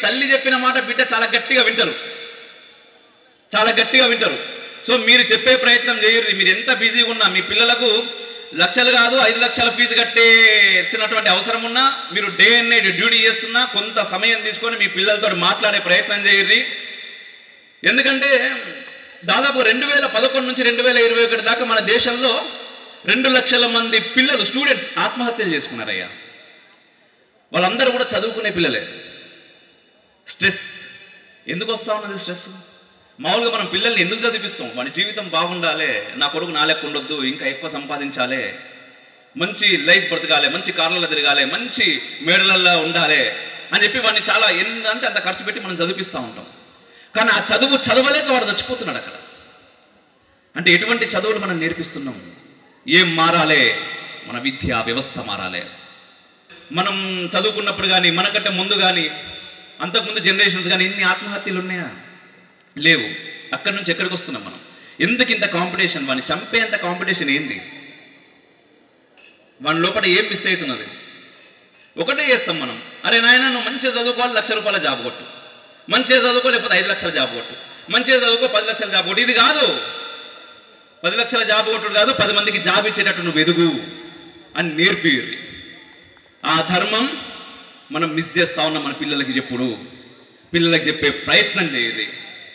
తల్లి చెప్పిన మాట బిడ్డ చాలా గట్టిగా వింటారు, చాలా గట్టిగా వింటారు. సో మీరు చెప్పే ప్రయత్నం చేయరు. మీరు ఎంత బిజీగా ఉన్నా, మీ పిల్లలకు లక్షలు కాదు 5 లక్షల ఫీజు కట్టేసినటువంటి అవసరం ఉన్నా, మీరు డే అండ్ నైట్ డ్యూటీ చేస్తున్నా కొంత సమయం తీసుకొని మీ పిల్లలతో మాట్లాడే ప్రయత్నం చేయర్రి. ఎందుకంటే దాదాపు 2011 నుంచి 2021 దాకా మన దేశంలో 2 లక్షల మంది పిల్లలు స్టూడెంట్స్ ఆత్మహత్యలు చేసుకున్నారయ్యా. వాళ్ళందరూ కూడా చదువుకునే పిల్లలే. స్ట్రెస్ ఎందుకు వస్తూ ఉన్నది? స్ట్రెస్ మామూలుగా మనం పిల్లల్ని ఎందుకు చదివిస్తాం? వాడి జీవితం బాగుండాలి, నా కొడుకు నా లెక్క ఉండొద్దు, ఇంకా ఎక్కువ సంపాదించాలి, మంచి లైఫ్ బ్రతకాలి, మంచి కార్లలో తిరగాలి, మంచి మేడలల్లో ఉండాలి అని చెప్పి వాడిని చాలా ఏంటంటే అంత ఖర్చు పెట్టి మనం చదివిస్తూ ఉంటాం. కానీ ఆ చదువు చదవలేక వాడు చచ్చిపోతున్నాడు అక్కడ. అంటే ఎటువంటి చదువులు మనం నేర్పిస్తున్నాం? ఏం మారాలి? మన విద్యా వ్యవస్థ మారాలి. మనం చదువుకున్నప్పుడు కానీ, మనకంటే ముందు కానీ, అంతకుముందు జనరేషన్స్ కానీ ఎన్ని ఆత్మహత్యలు ఉన్నాయా? లేవు. అక్కడి నుంచి ఎక్కడికి వస్తున్నాం మనం? ఎందుకు ఇంత కాంపిటీషన్? వాడిని చంపేంత కాంపిటీషన్ ఏంది? వాని లోపల ఏం మిస్ అవుతున్నది? ఒకటే చేస్తాం మనం, అరే నాయన నువ్వు మంచిగా చదువుకోవాలి, 1,00,000 రూపాయల జాబ్ కొట్టు, మంచిగా చదువుకో, లేకపోతే 5 లక్షల జాబ్ కొట్టు, మంచిగా చదువుకో 10 లక్షల జాబ్ కొట్టు. ఇది కాదు, 10 లక్షల జాబ్ కొట్టుడు కాదు, 10 మందికి జాబ్ ఇచ్చేటట్టు నువ్వు ఎదుగు అని నేర్పిర్రి. ఆ ధర్మం మనం మిస్ చేస్తా ఉన్నాం. మన పిల్లలకి చెప్పుడు, పిల్లలకి చెప్పే ప్రయత్నం చేయదు.